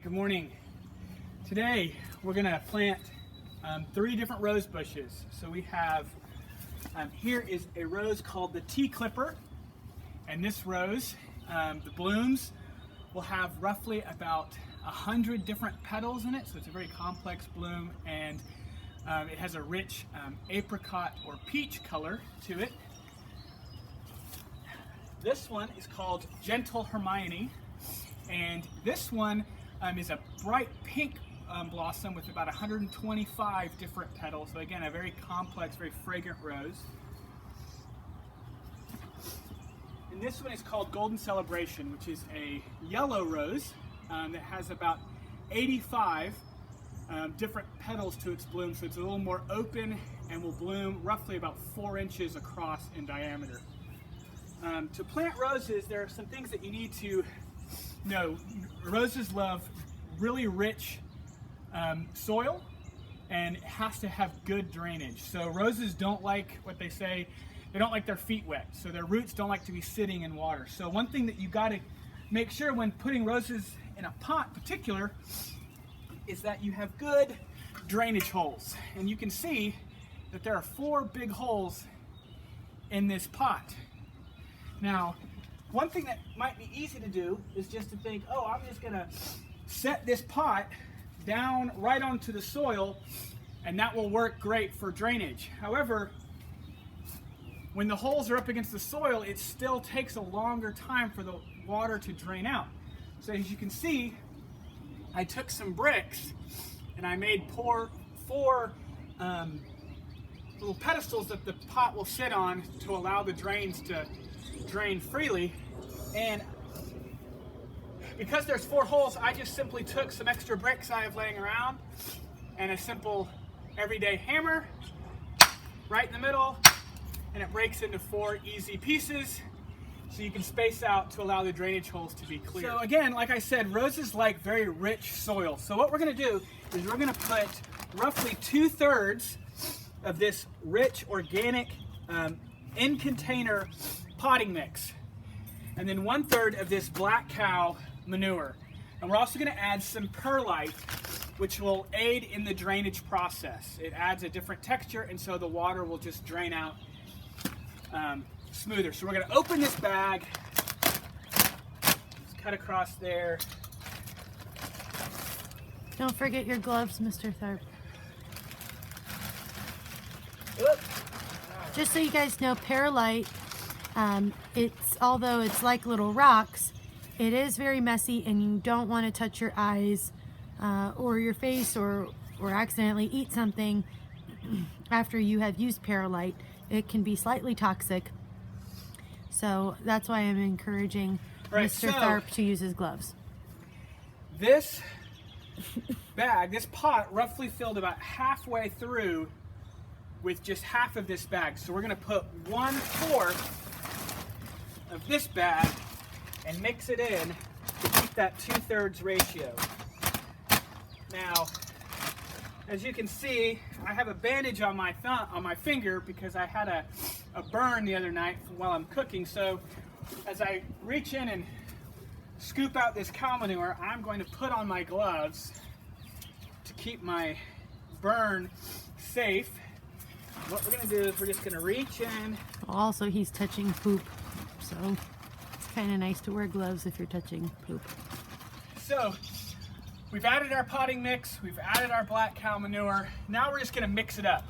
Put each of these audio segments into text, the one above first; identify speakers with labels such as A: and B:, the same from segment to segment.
A: Good morning. Today we're going to plant 3 different rose bushes. So we have, here is a rose called the tea clipper, and this rose, the blooms will have roughly about 100 different petals in it, so it's a very complex bloom, and it has a rich apricot or peach color to it. This one is called Gentle Hermione, and this one is a bright pink blossom with about 125 different petals. So again, a very complex, very fragrant rose. And this one is called Golden Celebration, which is a yellow rose that has about 85 different petals to its bloom. So it's a little more open and will bloom roughly about 4 inches across in diameter. To plant roses, there are some things that you need to know. Roses love really rich soil, and it has to have good drainage. So roses don't like what they say, they don't like their feet wet. So their roots don't like to be sitting in water. So one thing that you got to make sure when putting roses in a pot in particular is that you have good drainage holes. And you can see that there are 4 big holes in this pot. Now, one thing that might be easy to do is just to think, oh, I'm just going to set this pot down right onto the soil, and that will work great for drainage. However, when the holes are up against the soil, it still takes a longer time for the water to drain out. So as you can see, I took some bricks and I made 4 little pedestals that the pot will sit on to allow the drains to drain freely. And because there's 4 holes, I just simply took some extra bricks I have laying around and a simple everyday hammer right in the middle, and it breaks into 4 easy pieces so you can space out to allow the drainage holes to be clear. So again, like I said, roses like very rich soil. So what we're going to do is we're going to put roughly 2/3 of this rich organic in container potting mix, and then 1/3 of this black cow manure. And we're also going to add some perlite, which will aid in the drainage process. It adds a different texture, and so the water will just drain out smoother. So we're going to open this bag, just cut across there.
B: Don't forget your gloves, Mr. Tharp.
A: Oop.
B: Just so you guys know, perlite, although it's like little rocks, it is very messy, and you don't want to touch your eyes or your face or accidentally eat something after you have used perlite. It can be slightly toxic. So that's why I'm encouraging Mr. Tharp to use his gloves.
A: This bag, this pot, roughly filled about halfway through with just half of this bag. So we're going to put 1/4 of this bag and mix it in to keep that 2/3 ratio. Now, as you can see, I have a bandage on my finger because I had a burn the other night while I'm cooking. So as I reach in and scoop out this cow manure, I'm going to put on my gloves to keep my burn safe. What we're going to do is we're just going to reach in.
B: Also, he's touching poop, so it's kind of nice to wear gloves if you're touching poop.
A: So we've added our potting mix, we've added our black cow manure. Now we're just going to mix it up.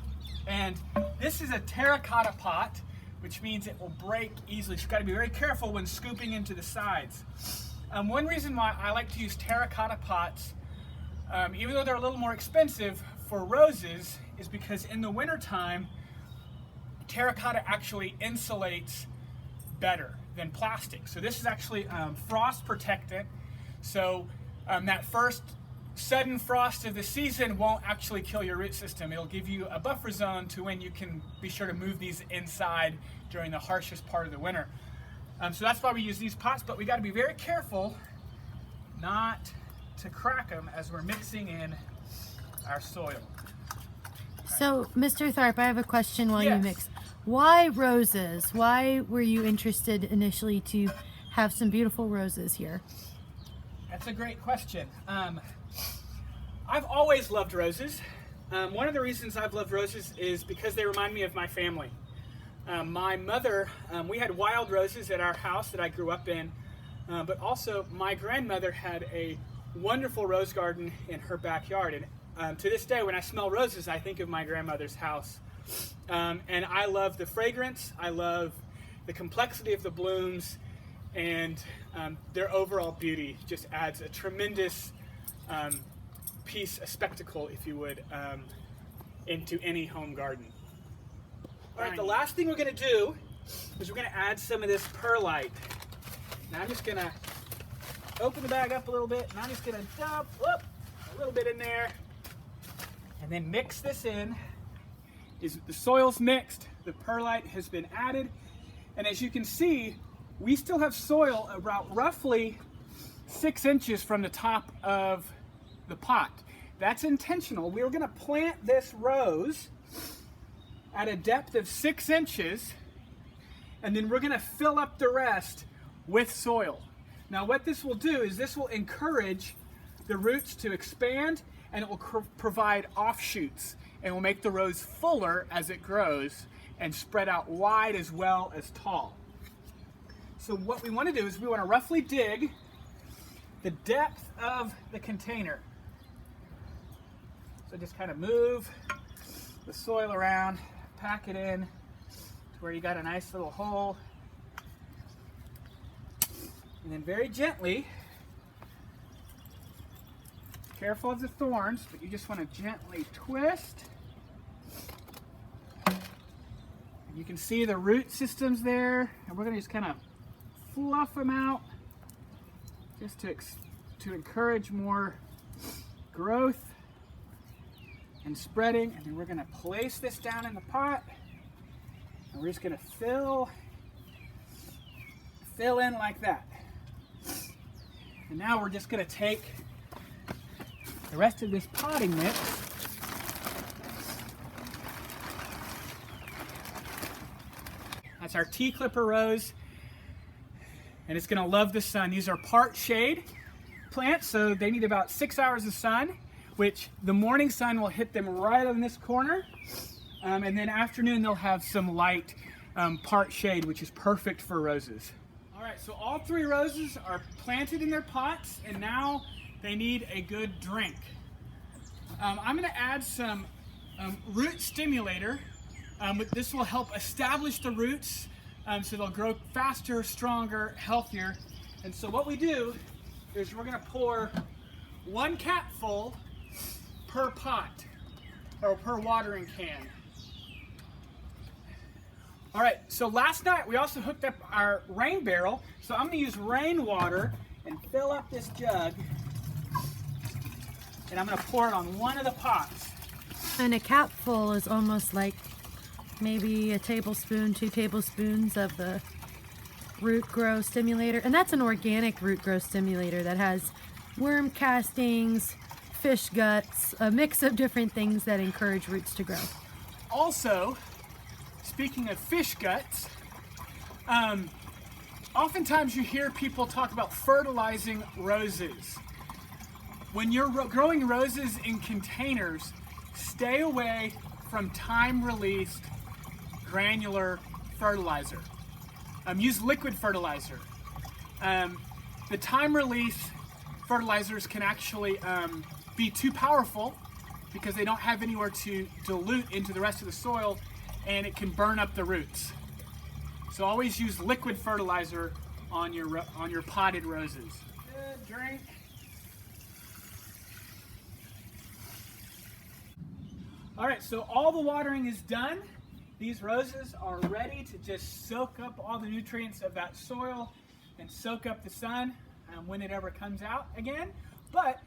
A: And this is a terracotta pot, which means it will break easily. So you've got to be very careful when scooping into the sides. One reason why I like to use terracotta pots, even though they're a little more expensive for roses, is because in the wintertime, terracotta actually insulates better than plastic. So this is actually frost protectant. So that first sudden frost of the season won't actually kill your root system. It'll give you a buffer zone to when you can be sure to move these inside during the harshest part of the winter. So that's why we use these pots, but we got to be very careful not to crack them as we're mixing in our soil.
B: So, Mr. Tharp, I have a question while
A: Yes.
B: you mix. Why roses? Why were you interested initially to have some beautiful roses here?
A: That's a great question. I've always loved roses. One of the reasons I've loved roses is because they remind me of my family. My mother, we had wild roses at our house that I grew up in, but also my grandmother had a wonderful rose garden in her backyard. And to this day, when I smell roses, I think of my grandmother's house. And I love the fragrance, I love the complexity of the blooms, and their overall beauty just adds a tremendous piece, a spectacle, if you would, into any home garden. All right, the last thing we're going to do is we're going to add some of this perlite. Now I'm just going to open the bag up a little bit, and I'm just going to dump a little bit in there, and then mix this in. The soil's mixed, the perlite has been added, and as you can see, we still have soil about roughly 6 inches from the top of the pot. That's intentional. We were going to plant this rose at a depth of 6 inches, and then we're going to fill up the rest with soil. Now what this will do is this will encourage the roots to expand, and it will provide offshoots, and will make the rose fuller as it grows and spread out wide as well as tall. So what we want to do is we want to roughly dig the depth of the container. So just kind of move the soil around, pack it in to where you got a nice little hole, and then very gently, careful of the thorns, but you just want to gently twist. And you can see the root systems there, and we're going to just kind of fluff them out just to encourage more growth and spreading. And then we're going to place this down in the pot, and we're just going to fill in like that. And now we're just going to take the rest of this potting mix that's our tea clipper rose, and it's going to love the sun. These are part shade plants, so they need about 6 hours of sun, which the morning sun will hit them right on this corner, and then afternoon they'll have some light part shade, which is perfect for roses. All right, so all 3 roses are planted in their pots, and now they need a good drink. I'm going to add some root stimulator. This will help establish the roots so they'll grow faster, stronger, healthier. And so what we do is we're going to pour 1 capful per pot or per watering can. All right, so last night we also hooked up our rain barrel. So I'm going to use rainwater and fill up this jug, and I'm going to pour it on one of the pots.
B: And a capful is almost like maybe a tablespoon, 2 tablespoons of the root grow stimulator. And that's an organic root grow stimulator that has worm castings, fish guts, a mix of different things that encourage roots to grow.
A: Also, speaking of fish guts, oftentimes you hear people talk about fertilizing roses. When you're growing roses in containers, stay away from time-released granular fertilizer. Use liquid fertilizer. The time-release fertilizers can actually be too powerful because they don't have anywhere to dilute into the rest of the soil, and it can burn up the roots. So always use liquid fertilizer on your potted roses. Good drink. All right, so all the watering is done. These roses are ready to just soak up all the nutrients of that soil and soak up the sun when it ever comes out again. But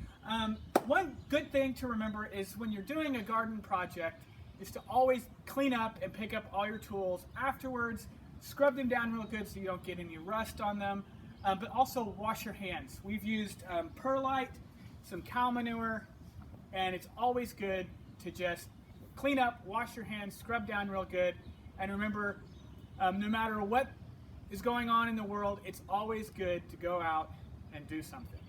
A: one good thing to remember is when you're doing a garden project is to always clean up and pick up all your tools afterwards, scrub them down real good so you don't get any rust on them, but also wash your hands. We've used perlite, some cow manure, and it's always good to just clean up, wash your hands, scrub down real good, and remember, no matter what is going on in the world, it's always good to go out and do something.